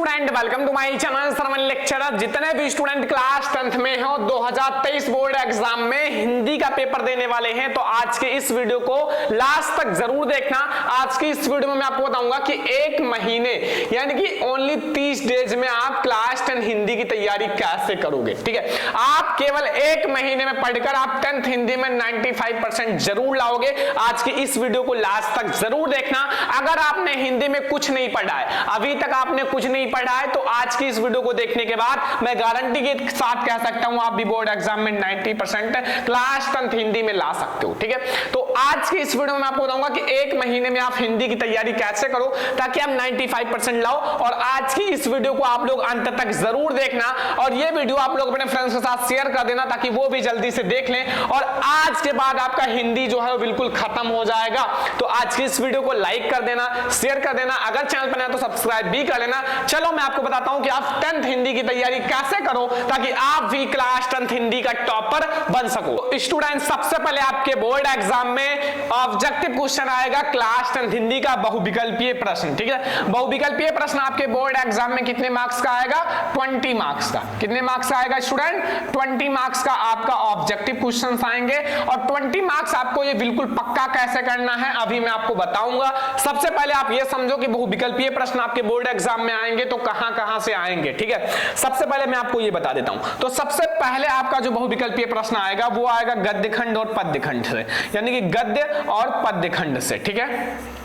Student, welcome to my channel Sarvan lecturer. जितने भी student class 10th में हो 2023 बोर्ड एग्जाम में हिंदी का पेपर देने वाले हैं तो आज के इस वीडियो को लास्ट तक जरूर देखना। आज की इस वीडियो में मैं आपको बताऊंगा कि एक महीने यानी कि ओनली 30 डेज में आप क्लास 10 हिंदी की तैयारी कैसे करोगे। ठीक है, आप केवल एक महीने में पढ़कर आप 10th हिंदी में 95% जरूर लाओगे। आज की इस वीडियो को लास्ट तक जरूर देखना। अगर आपने हिंदी में कुछ नहीं पढ़ा है, अभी तक आपने कुछ नहीं पढ़ा है, तो आज की इस वीडियो को देखने के बाद मैं गारंटी के साथ कह सकता हूं आप भी बोर्ड एग्जाम में 90% क्लास 10th हिंदी में ला सकते हो। ठीक है, तो आज की इस वीडियो में आपको बताऊंगा कि एक महीने में आप हिंदी की तैयारी कैसे करो ताकि आप 95% लाओ। और आज की इस वीडियो को आप लोग अंत तक जरूर देखना और ये वीडियो आप लोग अपने फ्रेंड्स के साथ शेयर कर देना ताकि वो भी जल्दी से देख लें। और आज के बाद आपका हिंदी जो है वो बिल्कुल खत्म हो जाएगा। तो आज की इस वीडियो को लाइक कर देना, शेयर कर देना, अगर चैनल पर नया तो सब्सक्राइब भी कर लेना। चलो मैं आपको बताता हूं कि आप 10th हिंदी की तैयारी कैसे करो ताकि आप भी क्लास 10th हिंदी का टॉपर बन सको। स्टूडेंट, सबसे पहले आपके बोर्ड एग्जाम में ऑब्जेक्टिव क्वेश्चन आएगा क्लास 10th हिंदी का बहुविकल्पीय प्रश्न। ठीक है, बहुविकल्पीय प्रश्न आपके बोर्ड एग्जाम में कितने मार्क्स का आएगा? 20 मार्क्स का। कितने मार्क्स का आएगा स्टूडेंट? 20 मार्क्स का आपका ऑब्जेक्टिव क्वेश्चन आएंगे। और 20 मार्क्स आपको ये बिल्कुल पक्का कैसे करना है अभी मैं आपको बताऊंगा। सबसे पहले आप ये समझो कि बहुविकल्पीय प्रश्न आपके बोर्ड एग्जाम में आएंगे तो कहां से आएंगे। ठीक है, सबसे पहले मैं आपको ये बता देता हूं। तो सबसे पहले आपका जो बहुविकल्पीय प्रश्न आएगा वो आएगा गद्य खंड और पद्य खंड से, यानी कि गद्य और पद्य खंड से। ठीक है,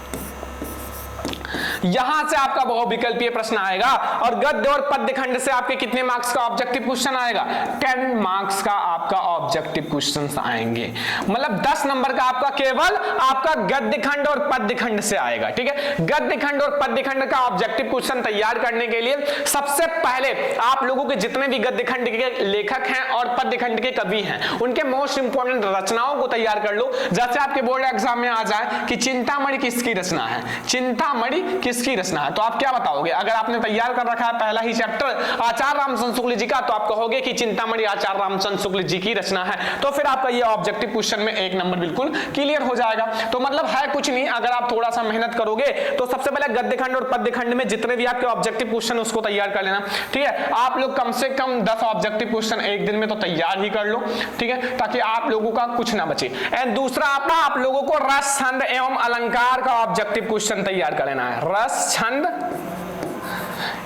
यहां से आपका बहुविकल्पीय प्रश्न आएगा और गद्य और पद्य खंड से आपके कितने मार्क्स का ऑब्जेक्टिव क्वेश्चन आएगा? 10 मार्क्स का आपका ऑब्जेक्टिव क्वेश्चन आएंगे। मतलब 10 नंबर का आपका केवल आपका गद्य खंड और पद्य खंड से आएगा। ठीक है, गद्य खंड और पद्य खंड का ऑब्जेक्टिव क्वेश्चन तैयार करने के लिए सबसे पहले आप लोगों के जितने भी गद्य खंड के लेखक हैं और पद्य खंड के कवि हैं उनके मोस्ट इंपोर्टेंट रचनाओं को तैयार कर लो। जैसे आपके बोर्ड एग्जाम में आ जाए कि चिंतामणि किसकी रचना है, चिंतामणि किसकी रचना है, तो आप क्या बताओगे? अगर आपने तैयार कर रखा है पहला ही चैप्टर आचार्य रामचंद्र शुक्ल जी का तो आप कहोगे कि चिंतामणि आचार्य रामचंद्र शुक्ल जी की रचना है। तो फिर आपका ये ऑब्जेक्टिव क्वेश्चन में 1 नंबर बिल्कुल क्लियर हो जाएगा। तो मतलब है कुछ नहीं, अगर आप थोड़ा सा मेहनत करोगे तो सबसे पहले गद्य खंड और पद्य खंड में जितने भी आपके ऑब्जेक्टिव क्वेश्चन उसको तैयार कर लेना। ठीक है, आप लोग कम से कम 10 ऑब्जेक्टिव क्वेश्चन एक दिन में तो तैयार ही कर लो। ठीक है, ताकि आप लोगों का कुछ ना बचे। एंड दूसरा आप लोगों को रस, छंद एवं अलंकार का ऑब्जेक्टिव क्वेश्चन तैयार कर लेना है। रस, छंद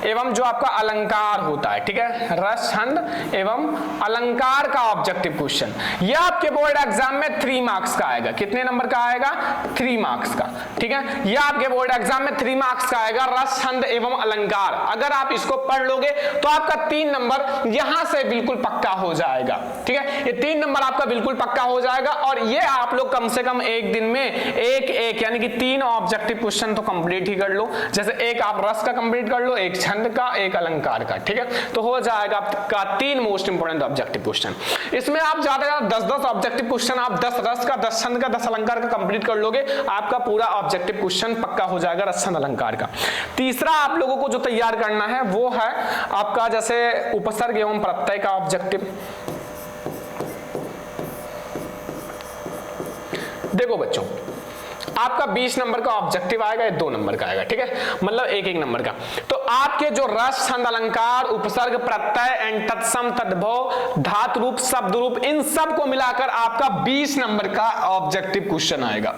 एवं जो आपका अलंकार होता है। ठीक है, रस, छंद एवं अलंकार का ऑब्जेक्टिव क्वेश्चन ये आपके बोर्ड एग्जाम में 3 मार्क्स का आएगा। कितने नंबर का आएगा? 3 मार्क्स का। ठीक है, ये आपके बोर्ड एग्जाम में 3 मार्क्स का आएगा, रस, छंद एवं अलंकार। अगर आप इसको पढ़ लोगे तो आपका 3 नंबर यहां से बिल्कुल पक्का हो जाएगा। ठीक है, ये 3 नंबर आपका बिल्कुल पक्का हो जाएगा। और ये आप लोग कम से कम एक दिन में एक यानी कि 3 ऑब्जेक्टिव क्वेश्चन तो कंप्लीट ही कर लो। जैसे एक आप रस का कंप्लीट कर लो, एक छंद का, एक अलंकार का। ठीक है, तो हो जाएगा आपका 3 मोस्ट इंपोर्टेंट ऑब्जेक्टिव क्वेश्चन। इसमें आप ज्यादा 10-10 ऑब्जेक्टिव क्वेश्चन आप 10 रस का, 10 छंद का, 10 अलंकार का कंप्लीट कर लोगे, आपका पूरा ऑब्जेक्टिव क्वेश्चन पक्का हो जाएगा रस, छंद, अलंकार का। तीसरा आप लोगों को जो तैयार करना है वो है आपका जैसे उपसर्ग एवं प्रत्यय का ऑब्जेक्टिव। देखो बच्चों, आपका 20 नंबर का ऑब्जेक्टिव आएगा, 2 नंबर का आएगा। ठीक है, मतलब 1-1 नंबर का। तो आपके जो रस, छंद, अलंकार, उपसर्ग, प्रत्यय एंड तत्सम, तद्भव, धातु रूप, शब्द रूप, इन सब को मिलाकर आपका 20 नंबर का ऑब्जेक्टिव क्वेश्चन आएगा।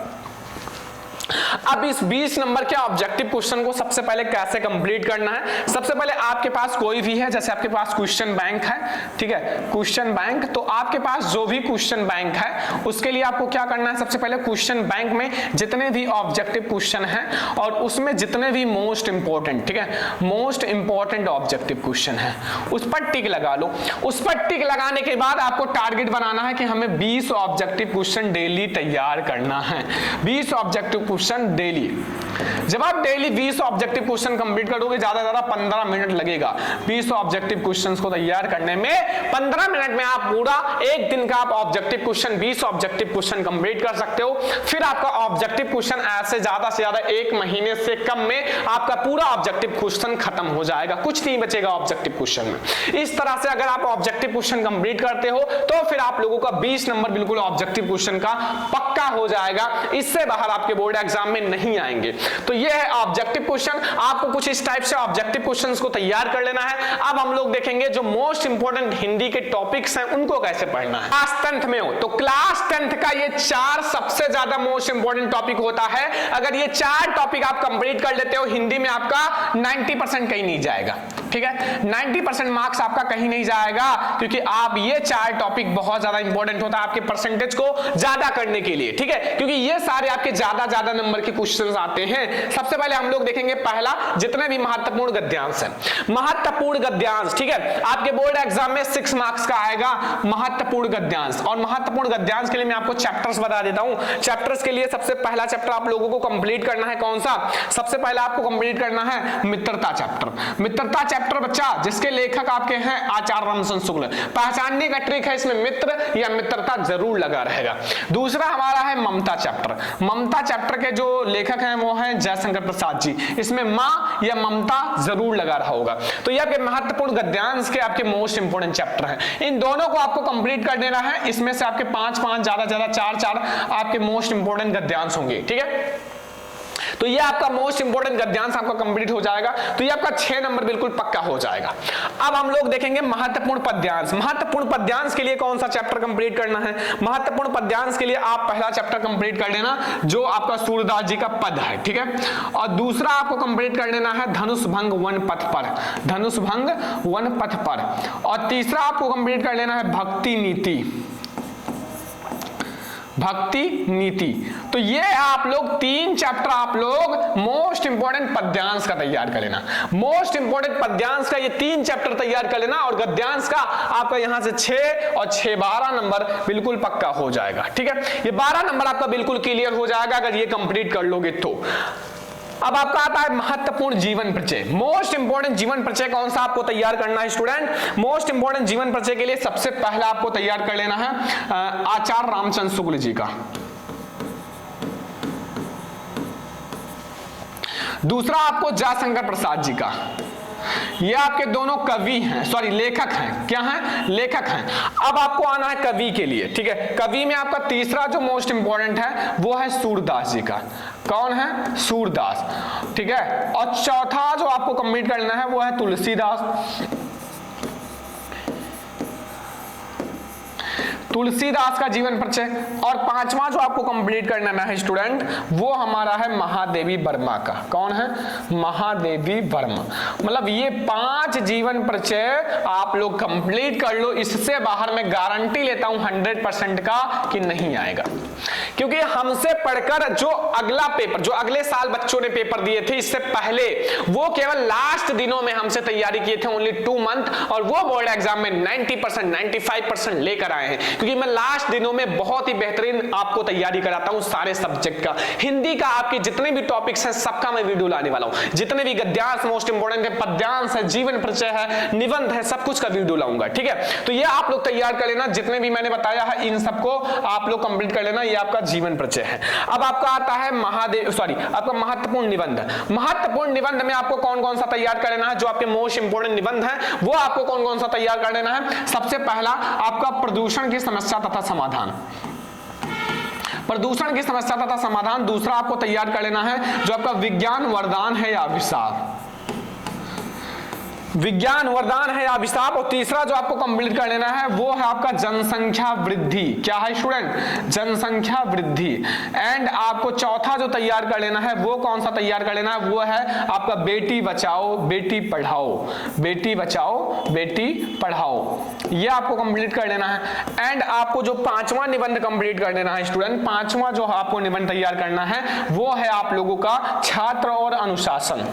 अब इस 20 नंबर के ऑब्जेक्टिव क्वेश्चन को सबसे पहले कैसे कंप्लीट करना है? सबसे पहले आपके पास कोई भी है, जैसे आपके पास क्वेश्चन बैंक है। ठीक है, क्वेश्चन बैंक, तो आपके पास जो भी क्वेश्चन बैंक है उसके लिए आपको क्या करना है? सबसे पहले क्वेश्चन बैंक में जितने भी ऑब्जेक्टिव क्वेश्चन है और उसमें जितने भी मोस्ट इंपोर्टेंट, ठीक है, मोस्ट इंपोर्टेंट ऑब्जेक्टिव क्वेश्चन है उस पर टिक लगा लो। उस पर टिक लगाने के बाद आपको टारगेट बनाना है कि हमें 20 ऑब्जेक्टिव क्वेश्चन डेली तैयार करना है। 20 ऑब्जेक्टिव क्वेश्चन डेली। जब आप डेली 20 ऑब्जेक्टिव क्वेश्चन कंप्लीट करोगे, ज्यादा से ज्यादा 15 मिनट लगेगा 20 ऑब्जेक्टिव क्वेश्चंस को तैयार करने में। 15 मिनट में आप पूरा एक दिन का आप objective question 20 objective question complete कर सकते हो। फिर आपका ऑब्जेक्टिव क्वेश्चन ऐसे ज्यादा से ज्यादा 1 महीने से कम में आपका पूरा ऑब्जेक्टिव क्वेश्चन खत्म हो जाएगा, कुछ नहीं बचेगा ऑब्जेक्टिव क्वेश्चन में। इस तरह से अगर आप ऑब्जेक्टिव क्वेश्चन कंप्लीट करते हो तो फिर आप लोगों का 20 नंबर बिल्कुल ऑब्जेक्टिव क्वेश्चन का पक्का हो जाएगा। इससे बाहर आपके बोर्ड एग्जाम में नहीं आएंगे। तो ये है ऑब्जेक्टिव क्वेश्चन, आपको कुछ इस टाइप से ऑब्जेक्टिव क्वेश्चंस को तैयार कर लेना है। अब हम लोग देखेंगे जो मोस्ट इंपोर्टेंट हिंदी के टॉपिक्स हैं उनको कैसे पढ़ना है। क्लास 10th में हो तो क्लास 10th का ये 4 सबसे ज्यादा मोस्ट इंपोर्टेंट टॉपिक होता है। अगर ये 4 टॉपिक आप कंप्लीट कर लेते हो, हिंदी में आपका 90% कहीं नहीं जाएगा, ठीक है। 90% मार्क्स आपका कहीं नहीं जाएगा, क्योंकि आप ये 4 टॉपिक बहुत ज्यादा इंपॉर्टेंट होता है आपके परसेंटेज को ज्यादा करने के लिए, ठीक है, क्योंकि ये सारे आपके ज्यादा नंबर के क्वेश्चंस आते हैं। सबसे पहले हम लोग देखेंगे पहला, जितने भी महत्वपूर्ण गद्यांश है, महत्वपूर्ण गद्यांश, ठीक है, आपके बोर्ड एग्जाम में 6 मार्क्स का आएगा महत्वपूर्ण गद्यांश। और महत्वपूर्ण गद्यांश के लिए मैं आपको चैप्टर्स बता देता हूं। चैप्टर्स के लिए सबसे पहला चैप्टर आप लोगों को कंप्लीट करना है, कौन सा? सबसे पहले आपको कंप्लीट करना है मित्रता चैप्टर। मित्रता चैप्टर बच्चा जिसके लेखक आपके हैं आचार्य रामचंद्र शुक्ल। पहचानने का ट्रिक है, इसमें मित्र या मित्रता जरूर लगा रहेगा। दूसरा हमारा है ममता चैप्टर। ममता चैप्टर के जो लेखक हैं वो हैं जयशंकर प्रसाद जी। इसमें मां या ममता जरूर लगा रहा होगा। तो ये आपके महत्वपूर्ण गद्यांश के आपके मोस्ट इंपोर्टेंट चैप्टर हैं। इन दोनों को आपको कंप्लीट कर देना है। इसमें से आपके 5 ज्यादा 4 आपके मोस्ट इंपोर्टेंट गद्यांश होंगे, ठीक है। तो ये आपका मोस्ट इंपोर्टेंट गद्यांश आपका कंप्लीट हो जाएगा। तो ये आपका 6 नंबर बिल्कुल पक्का हो जाएगा। अब हम लोग देखेंगे महत्वपूर्ण पद्यांश। महत्वपूर्ण पद्यांश के लिए कौन सा चैप्टर कंप्लीट करना है? महत्वपूर्ण पद्यांश के लिए आप पहला चैप्टर कंप्लीट कर लेना जो आपका सूरदास जी का पद है, ठीक है। और दूसरा आपको कंप्लीट कर लेना है धनुष भंग वन पथ पर, धनुष भंग वन पथ पर। और तीसरा आपको कंप्लीट कर लेना है भक्ति नीति, भक्ति नीति। तो ये आप लोग 3 चैप्टर आप लोग मोस्ट इंपोर्टेंट पद्यांश का तैयार कर लेना। मोस्ट इंपोर्टेंट पद्यांश का ये 3 चैप्टर तैयार कर लेना। और गद्यांश का आपका यहां से 6 और 6 12 नंबर बिल्कुल पक्का हो जाएगा, ठीक है। ये 12 नंबर आपका बिल्कुल क्लियर हो जाएगा अगर ये कंप्लीट कर लोगे तो। अब आपका आता है महत्वपूर्ण जीवन परिचय। मोस्ट इंपोर्टेंट जीवन परिचय कौन सा आपको तैयार करना है स्टूडेंट? मोस्ट इंपोर्टेंट जीवन परिचय के लिए सबसे पहला आपको तैयार कर लेना है आचार्य रामचंद्र शुक्ल जी का। दूसरा आपको जयशंकर प्रसाद जी का। ये आपके दोनों कवि हैं, सॉरी लेखक हैं। क्या हैं? लेखक हैं। अब आपको आना है कवि के लिए, ठीक है। कवि में आपका तीसरा जो मोस्ट इंपोर्टेंट है वो है सूरदास जी का। कौन है? सूरदास, ठीक है। और चौथा जो आपको कंप्लीट करना है वो है तुलसीदास। तुलसीदास का जीवन परिचय। और 5वां जो आपको कंप्लीट करना है स्टूडेंट वो हमारा है महादेवी वर्मा का। कौन है? महादेवी वर्मा। मतलब ये 5 जीवन परिचय आप लोग कंप्लीट कर लो। इससे बाहर मैं गारंटी लेता हूं 100% का कि नहीं आएगा, क्योंकि हमसे पढ़कर जो अगला पेपर, जो अगले साल बच्चों ने पेपर दिए थे इससे पहले, वो केवल लास्ट दिनों में हमसे तैयारी किए थे, ओनली 2 मंथ, और वो बोर्ड एग्जाम में 90% 95% लेकर आए हैं। क्योंकि मैं लास्ट दिनों में बहुत ही बेहतरीन आपको तैयारी कराता हूं सारे सब्जेक्ट का। हिंदी का आपके जितने भी टॉपिक्स हैं सबका मैं वीडियो लाने वाला हूं। जितने भी गद्यांश मोस्ट इंपोर्टेंट है, पद्यांश है, जीवन परिचय है, निबंध है, सब कुछ का वीडियो लाऊंगा, ठीक है। तो ये आप लोग तैयार कर लेना। जितने भी मैंने बताया है इन सबको आप लोग कंप्लीट कर लेना। ये आपका जीवन परिचय है। अब आपका आता है आपका महत्वपूर्ण निबंध। महत्वपूर्ण निबंध में आपको कौन कौन सा तैयार कर लेना है? जो आपके मोस्ट इंपोर्टेंट निबंध है वो आपको कौन कौन सा तैयार कर लेना है? सबसे पहला आपका प्रदूषण की समस्या तथा समाधान। प्रदूषण की समस्या तथा समाधान। दूसरा आपको तैयार कर लेना है जो आपका विज्ञान वरदान है या अभिशाप। विज्ञान वरदान है या अभिशाप। और तीसरा जो आपको कंप्लीट कर लेना है वो है आपका जनसंख्या वृद्धि। क्या है स्टूडेंट? जनसंख्या वृद्धि। एंड आपको चौथा जो तैयार कर लेना है वो कौन सा तैयार कर लेना है? वो है आपका बेटी बचाओ बेटी पढ़ाओ। बेटी बचाओ बेटी पढ़ाओ, ये आपको कंप्लीट कर लेना है। एंड आपको जो 5वां निबंध कंप्लीट कर लेना है स्टूडेंट, 5वां जो आपको निबंध तैयार करना है वो है आप लोगों का छात्र और अनुशासन।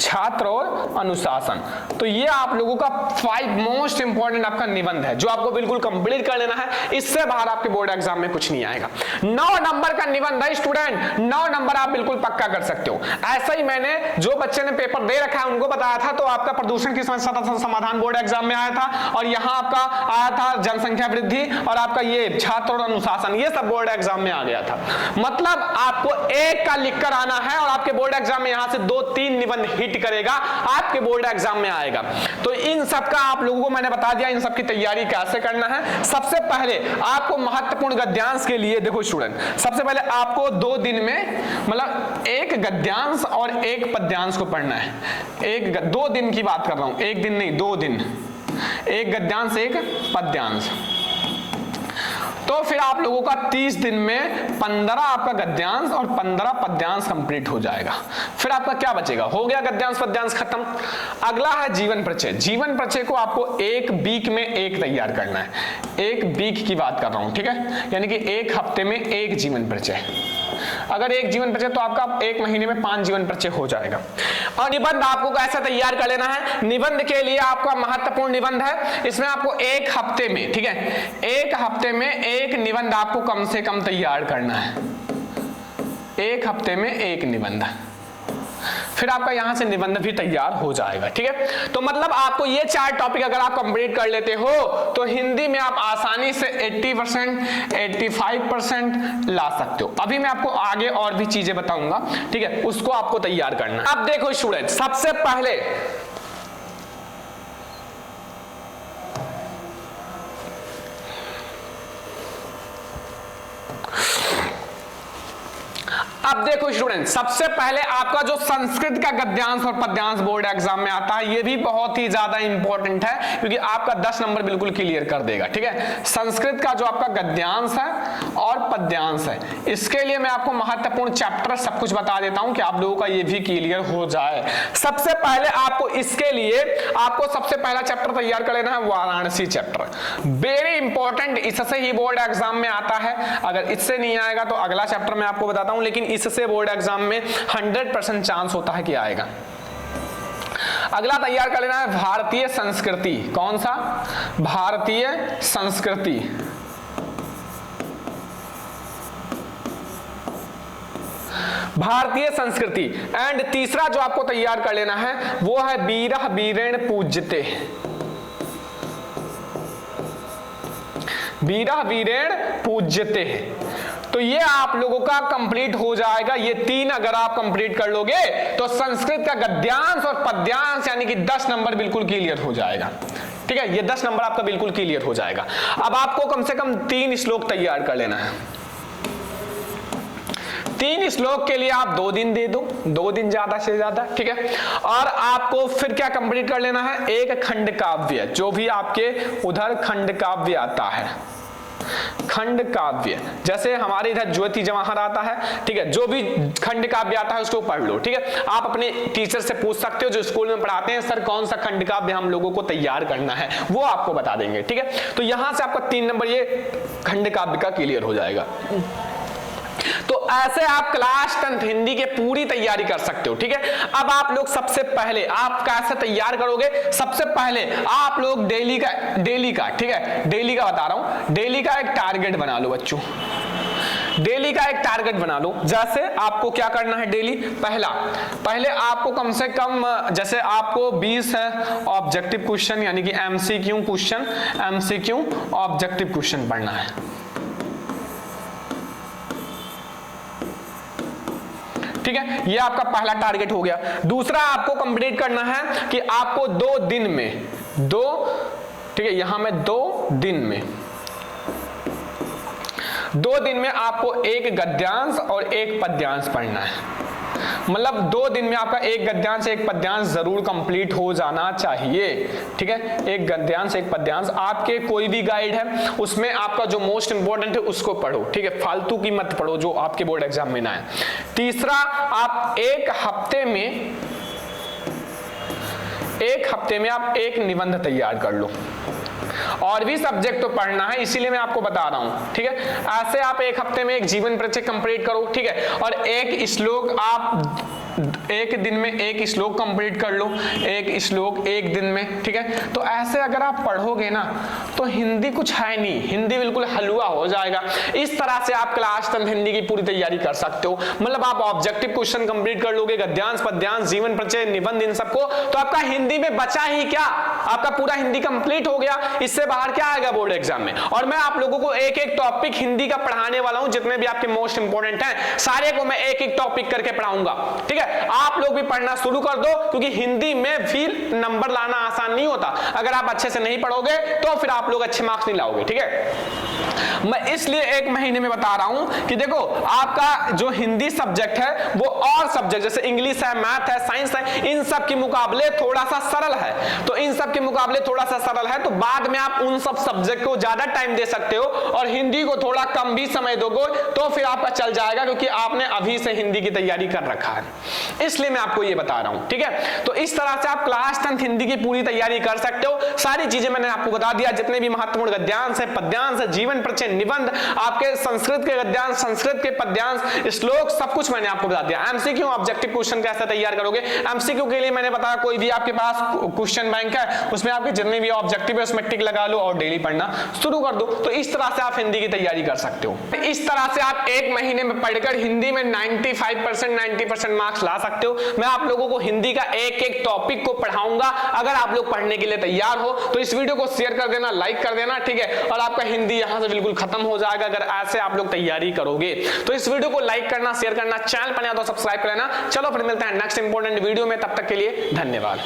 छात्र और अनुशासन। तो ये आप लोगों का 5 मोस्ट इंपोर्टेंट आपका निबंध है जो आपको बिल्कुल कंप्लीट कर लेना है। इससे बाहर आपके बोर्ड एग्जाम में कुछ नहीं आएगा। 9 नंबर का निबंध है स्टूडेंट। 9 नंबर आप बिल्कुल पक्का कर सकते हो। ऐसा ही मैंने जो बच्चे ने पेपर दे रखा है उनको बताया था। तो आपका प्रदूषण की समस्या तथा समाधान बोर्ड एग्जाम में आया था, और यहाँ आपका आया था जनसंख्या वृद्धि, और आपका ये छात्र और अनुशासन, ये सब बोर्ड एग्जाम में आ गया था। मतलब आपको एक का लिख कर आना है और आपके बोर्ड एग्जाम में यहाँ से 2-3 निबंध हिट कंप्लीट करेगा आपके बोर्ड एग्जाम में आएगा। तो इन सब का आप लोगों को मैंने बता दिया, इन सब की तैयारी कैसे करना है। सबसे पहले आपको महत्वपूर्ण गद्यांश के लिए देखो स्टूडेंट, सबसे पहले आपको 2 दिन में मतलब एक गद्यांश और एक पद्यांश को पढ़ना है। 2 दिन की बात कर रहा हूं, 1 दिन नहीं 2 दिन, एक गद्यांश एक पद्यांश। तो फिर आप लोगों का 30 दिन में 15 आपका गद्यांश और 15 पद्यांश कंप्लीट हो जाएगा। फिर आपका क्या बचेगा, हो गया गद्यांश पद्यांश खत्म। अगला है जीवन परिचय। जीवन परिचय को आपको 1 वीक में 1 तैयार करना है। 1 वीक की बात कर रहा हूं, ठीक है, यानी कि 1 हफ्ते में 1 जीवन परिचय। अगर 1 जीवन परिचय तो आपका 1 महीने में 5 जीवन परिचय हो जाएगा। और निबंध आपको कैसा तैयार कर लेना है, निबंध के लिए आपका महत्वपूर्ण निबंध है, इसमें आपको 1 हफ्ते में, ठीक है, 1 हफ्ते में 1 निबंध आपको कम से कम तैयार करना है। 1 हफ्ते में 1 निबंध, फिर आपका यहां से निबंध भी तैयार हो जाएगा, ठीक है। तो मतलब आपको ये 4 टॉपिक अगर आप कंप्लीट कर लेते हो तो हिंदी में आप आसानी से 80% 85% ला सकते हो। अभी मैं आपको आगे और भी चीजें बताऊंगा, ठीक है, उसको आपको तैयार करना है। अब देखो स्टूडेंट, सबसे पहले अब देखो स्टूडेंट, सबसे पहले आपका जो संस्कृत का गद्यांश और पद्यांश बोर्ड एग्जाम में आता है, ये भी बहुत ही ज्यादा इंपॉर्टेंट है क्योंकि आपका 10 नंबर बिल्कुल क्लियर कर देगा, ठीक है। संस्कृत का जो आपका गद्यांश है और पद्यांश है, इसके लिए मैं आपको महत्वपूर्ण चैप्टर सब कुछ बता देता हूं कि आप लोगों का ये भी क्लियर हो जाए। सबसे पहले आपको इसके लिए आपको सबसे पहला चैप्टर तैयार कर लेना है, वाराणसी चैप्टर। वेरी इंपॉर्टेंट, इससे ही बोर्ड एग्जाम में आता है। अगर इससे नहीं आएगा तो अगला चैप्टर मैं आपको बताता हूं, लेकिन इससे बोर्ड एग्जाम में 100% चांस होता है कि आएगा। अगला तैयार कर लेना है भारतीय संस्कृति। कौन सा, भारतीय संस्कृति। भारतीय संस्कृति। एंड तीसरा जो आपको तैयार कर लेना है वो है वीरः वीरेण पूज्यते। वीरः वीरेण पूज्यते। तो ये आप लोगों का कंप्लीट हो जाएगा। ये 3 अगर आप कंप्लीट कर लोगे तो संस्कृत का गद्यांश और पद्यांश यानी कि 10 नंबर बिल्कुल क्लियर हो जाएगा, ठीक है। ये 10 नंबर आपका बिल्कुल क्लियर हो जाएगा। अब आपको कम से कम 3 श्लोक तैयार कर लेना है। 3 श्लोक के लिए आप 2 दिन दे दो, 2 दिन ज्यादा से ज्यादा, ठीक है। और आपको फिर क्या कंप्लीट कर लेना है, एक खंड काव्य, जो भी आपके उधर खंड काव्य आता है, खंड काव्य, जैसे हमारे इधर ज्योति जवाहर आता है, ठीक है, जो भी खंड काव्य आता है उसको पढ़ लो, ठीक है। आप अपने टीचर से पूछ सकते हो जो स्कूल में पढ़ाते हैं, सर कौन सा खंड काव्य हम लोगों को तैयार करना है, वो आपको बता देंगे, ठीक है। तो यहां से आपका 3 नंबर ये खंड काव्य का क्लियर हो जाएगा। तो ऐसे आप क्लास 10th हिंदी के पूरी तैयारी कर सकते हो, ठीक है। अब आप लोग सबसे पहले आप कैसे तैयार करोगे, सबसे पहले आप लोग डेली का ठीक है, डेली का बता रहा हूं, डेली का एक टारगेट बना लो बच्चों। डेली का एक टारगेट बना लो। जैसे आपको क्या करना है डेली, पहले आपको कम से कम, जैसे आपको 20 है ऑब्जेक्टिव क्वेश्चन यानी कि MCQ question, MCQ objective question पढ़ना है, ठीक है। ये आपका पहला टारगेट हो गया। दूसरा आपको कंप्लीट करना है कि आपको 2 दिन में, ठीक है, यहां में 2 दिन में आपको एक गद्यांश और एक पद्यांश पढ़ना है। मतलब 2 दिन में आपका एक गद्यांश एक पद्यांश जरूर कंप्लीट हो जाना चाहिए, ठीक है। एक गद्यांश एक पद्यांश, आपके कोई भी गाइड है उसमें आपका जो मोस्ट इंपोर्टेंट है उसको पढ़ो, ठीक है, फालतू की मत पढ़ो जो आपके बोर्ड एग्जाम में ना है। तीसरा, आप एक हफ्ते में आप एक निबंध तैयार कर लो। और भी सब्जेक्ट तो पढ़ना है, इसीलिए मैं आपको बता रहा हूं, ठीक है। ऐसे आप एक हफ्ते में एक जीवन परिचय कंप्लीट करो, ठीक है, और एक श्लोक आप एक दिन में एक श्लोक कंप्लीट कर लो, एक श्लोक एक दिन में, ठीक है। तो ऐसे अगर आप पढ़ोगे ना तो हिंदी कुछ है नहीं, हिंदी बिल्कुल हलवा हो जाएगा। इस तरह से आप क्लास 10 हिंदी की पूरी तैयारी कर सकते हो। मतलब आप ऑब्जेक्टिव क्वेश्चन कंप्लीट कर लोगे, गद्यांश पद्यांश जीवन परिचय निबंध इन सबको, तो आपका हिंदी में बचा ही क्या, आपका पूरा हिंदी कंप्लीट हो गया। इससे बाहर क्या आएगा बोर्ड एग्जाम में। और मैं आप लोगों को एक एक टॉपिक हिंदी का पढ़ाने वाला हूं, जितने भी आपके मोस्ट इंपोर्टेंट हैं सारे को मैं एक एक टॉपिक करके पढ़ाऊंगा, ठीक है। है, आप लोग भी पढ़ना शुरू कर दो, क्योंकि हिंदी में भी नंबर लाना आसान नहीं होता। अगर आप अच्छे से नहीं पढ़ोगे तो फिर आप लोग अच्छे मार्क्स नहीं लाओगे, ठीक है। मैं इसलिए एक महीने में बता रहा हूं कि देखो आपका जो हिंदी सब्जेक्ट है वो और सब्जेक्ट जैसे इंग्लिश है, मैथ है, साइंस है, इन सब के मुकाबले थोड़ा सा सरल है। तो इन सब के मुकाबले थोड़ा सा सरल है, तो बाद में आप उन सब सब्जेक्ट को ज्यादा टाइम दे सकते हो और हिंदी को थोड़ा कम भी समय दोगे तो फिर आपका चल जाएगा, क्योंकि आपने अभी से हिंदी की तैयारी कर रखा है। इसलिए मैं आपको ये बता रहा हूं, ठीक है। तो इस तरह से आप क्लास 10 हिंदी की पूरी तैयारी कर सकते हो। सारी चीजें मैंने आपको बता दिया, जितने भी महत्वपूर्ण गद्यांश है, पद्यांश है, जीवन परिचय, निबंध, आपके संस्कृत के गद्यांश, संस्कृत के पद्यांश, श्लोक, सब कुछ मैंने आपको बता दिया। एमसीक्यू ऑब्जेक्टिव क्वेश्चन कैसे तैयार करोगे, एमसीक्यू के लिए मैंने बताया कोई भी आपके पास क्वेश्चन बैंक है उसमें आपके जितने भी ऑब्जेक्टिव है उसमें टिक लगा लो और डेली पढ़ना शुरू कर दो। तो इस तरह से आप हिंदी की तैयारी कर सकते हो। इस तरह से आप एक महीने में पढ़कर हिंदी में 95% 90% मार्क्स ला सकते हो। मैं आप लोगों को हिंदी का एक एक टॉपिक को पढ़ाऊंगा। अगर आप लोग पढ़ने के लिए तैयार हो तो इस वीडियो को शेयर कर देना, लाइक कर देना, ठीक है। और आपका हिंदी यहां से बिल्कुल खत्म हो जाएगा अगर ऐसे आप लोग तैयारी करोगे। तो इस वीडियो को लाइक करना, शेयर करना, चैनल पर नया तो सब्सक्राइब करना। चलो फिर मिलते हैं नेक्स्ट इंपॉर्टेंट वीडियो में, तब तक के लिए धन्यवाद।